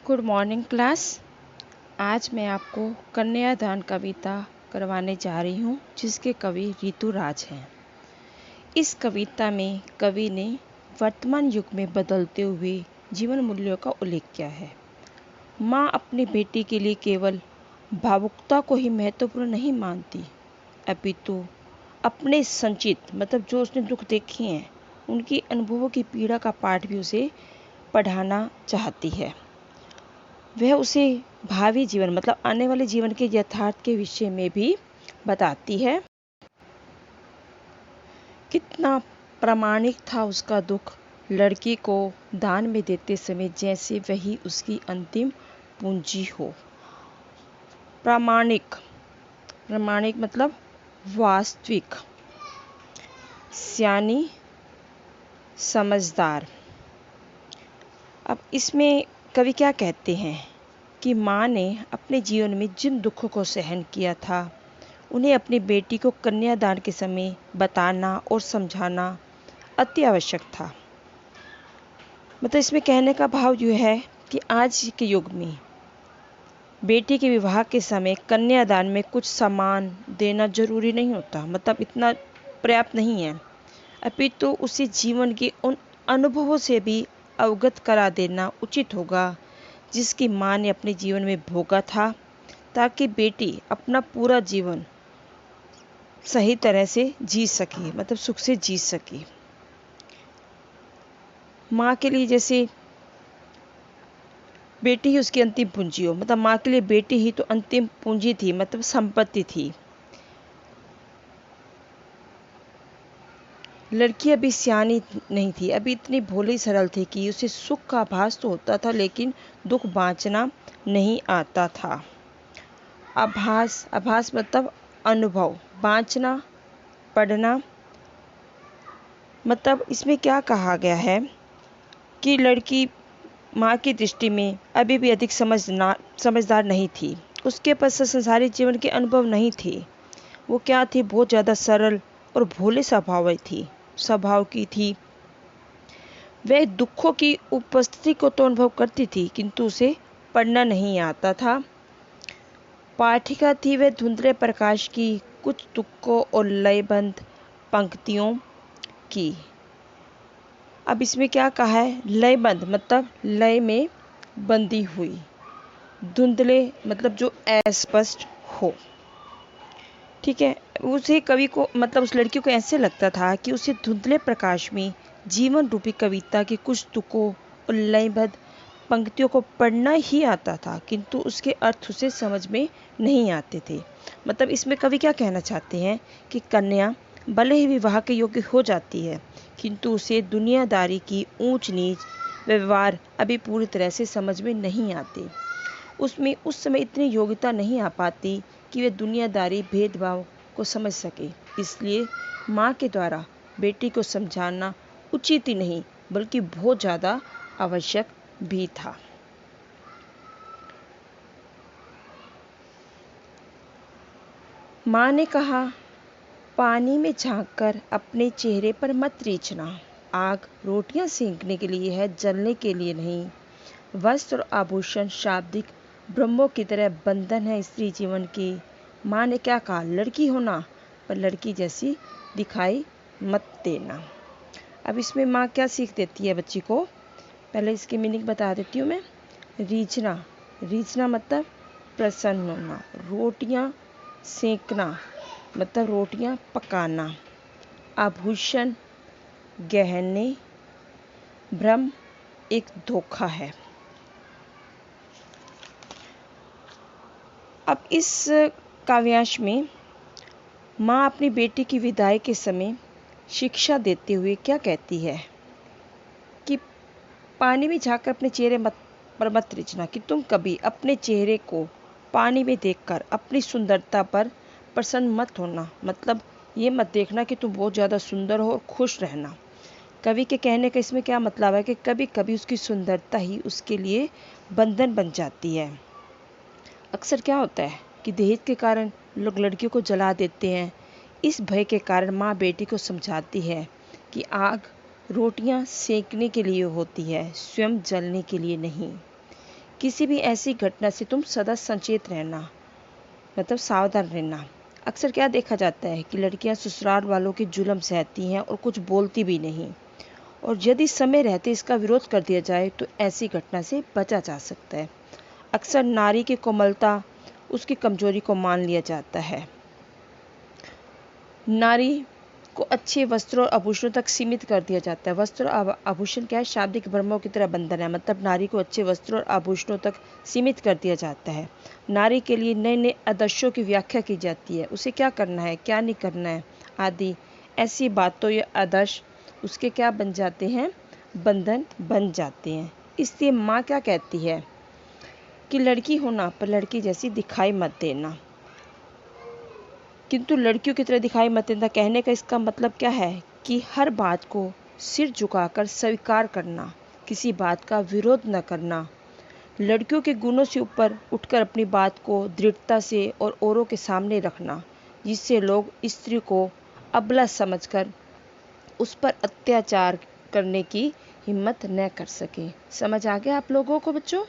Good morning class. आज मैं आपको कन्यादान कविता करवाने जा रही हूँ, जिसके कवि ऋतुराज हैं। इस कविता में कवि ने वर्तमान युग में बदलते हुए जीवन मूल्यों का उल्लेख किया है। माँ अपनी बेटी के लिए केवल भावुकता को ही महत्वपूर्ण नहीं मानती, अपितु अपने संचित जो उसने दुख देखे हैं उनकी अनुभवों की पीड़ा का पाठ भी उसे पढ़ाना चाहती है। वह उसे भावी जीवन आने वाले जीवन के यथार्थ के विषय में भी बताती है। कितना प्रामाणिक था उसका दुख लड़की को दान में देते समय, जैसे वही उसकी अंतिम पूंजी हो। प्रामाणिक प्रामाणिक वास्तविक, सियानी, समझदार। अब इसमें कवि क्या कहते हैं कि माँ ने अपने जीवन में जिन दुखों को सहन किया था, उन्हें अपनी बेटी को कन्यादान के समय बताना और समझाना अति आवश्यक था। इसमें कहने का भाव यह है कि आज के युग में बेटी के विवाह के समय कन्यादान में कुछ सामान देना जरूरी नहीं होता, इतना पर्याप्त नहीं है, अपितु उसे जीवन के उन अनुभवों से भी अवगत करा देना उचित होगा जिसकी माँ ने अपने जीवन में भोगा था, ताकि बेटी अपना पूरा जीवन सही तरह से जी सके, सुख से जी सके। माँ के लिए जैसे बेटी ही उसकी अंतिम पूंजी हो, माँ के लिए बेटी ही तो अंतिम पूंजी थी, संपत्ति थी। लड़की अभी सियानी नहीं थी, अभी इतनी भोली सरल थी कि उसे सुख का आभास तो होता था, लेकिन दुख बाँचना नहीं आता था। आभास अनुभव, बाँचना, पढ़ना। इसमें क्या कहा गया है कि लड़की माँ की दृष्टि में अभी भी अधिक समझदार नहीं थी। उसके पास संसारिक जीवन के अनुभव नहीं थे। वो क्या थी, बहुत ज़्यादा सरल और भोले स्वभाव की थी। वह दुखों की उपस्थिति को तो अनुभव करती थी, किंतु उसे पढ़ना नहीं आता था। पाठिका थी वह धुंधले प्रकाश की, कुछ तुक्कों और लयबंद पंक्तियों की। अब इसमें क्या कहा है, लयबंद लय में बंधी हुई, धुंधले जो अस्पष्ट हो। ठीक है, उसे कवि को उस लड़की को ऐसे लगता था कि उसे धुंधले प्रकाश में जीवन रूपी कविता के कुछ तुकों और लयबद्ध पंक्तियों को पढ़ना ही आता था, किंतु उसके अर्थ उसे समझ में नहीं आते थे। इसमें कवि क्या कहना चाहते हैं कि कन्या भले ही विवाह के योग्य हो जाती है, किंतु उसे दुनियादारी की ऊंच नीच व्यवहार अभी पूरी तरह से समझ में नहीं आते। उसमें उस समय इतनी योग्यता नहीं आ पाती कि वे दुनियादारी भेदभाव को समझ सके। इसलिए माँ के द्वारा बेटी को समझाना उचित ही नहीं, बल्कि बहुत ज़्यादा आवश्यक भी था। माँ ने कहा, पानी में झांककर अपने चेहरे पर मत रीछना। आग रोटियां सेंकने के लिए है, जलने के लिए नहीं। वस्त्र और आभूषण शाब्दिक ब्रह्मों की तरह बंधन है स्त्री जीवन की। माँ ने क्या कहा, लड़की होना पर लड़की जैसी दिखाई मत देना। अब इसमें माँ क्या सीख देती है बच्ची को, पहले इसकी मीनिंग बता देती हूँ मैं। रीझना प्रसन्न होना। रोटियाँ सेंकना रोटियाँ पकाना। आभूषण गहने। भ्रम एक धोखा है। अब इस काव्यांश में माँ अपनी बेटी की विदाई के समय शिक्षा देते हुए क्या कहती है कि पानी में झांककर अपने चेहरे पर मत रीझना, कि तुम कभी अपने चेहरे को पानी में देखकर अपनी सुंदरता पर प्रसन्न मत होना। ये मत देखना कि तुम बहुत ज़्यादा सुंदर हो और खुश रहना। कवि के कहने का इसमें क्या मतलब है कि कभी कभी उसकी सुंदरता ही उसके लिए बंधन बन जाती है। अक्सर क्या होता है कि दहेज के कारण लोग लड़कियों को जला देते हैं। इस भय के कारण माँ बेटी को समझाती है कि आग रोटियां सेंकने के लिए होती है, स्वयं जलने के लिए नहीं। किसी भी ऐसी घटना से तुम सदा सचेत रहना, मतलब सावधान रहना। अक्सर क्या देखा जाता है कि लड़कियां ससुराल वालों के जुल्म सहती हैं और कुछ बोलती भी नहीं, और यदि समय रहते इसका विरोध कर दिया जाए तो ऐसी घटना से बचा जा सकता है। अक्सर नारी की कोमलता उसकी कमजोरी को मान लिया जाता है। नारी को अच्छे वस्त्रों और आभूषणों तक सीमित कर दिया जाता है। वस्त्र और आभूषण क्या है? शाब्दिक भ्रमों की तरह बंधन है, मतलब नारी को अच्छे वस्त्रों और आभूषणों तक सीमित कर दिया जाता है। नारी के लिए नए नए आदर्शों की व्याख्या की जाती है, उसे क्या करना है, क्या नहीं करना है आदि। ऐसी बातों या आदर्श उसके क्या बन जाते हैं? बंधन बन जाते हैं। इसलिए माँ क्या कहती है कि लड़की होना पर लड़की जैसी दिखाई मत देना, किंतु लड़कियों की तरह दिखाई मत देना कहने का इसका मतलब क्या है कि हर बात को सिर झुकाकर स्वीकार करना, किसी बात का विरोध न करना, लड़कियों के गुणों से ऊपर उठकर अपनी बात को दृढ़ता से और औरों के सामने रखना, जिससे लोग स्त्री को अबला समझकर उस पर अत्याचार करने की हिम्मत न कर सकें। समझ आ गया आप लोगों को बच्चों?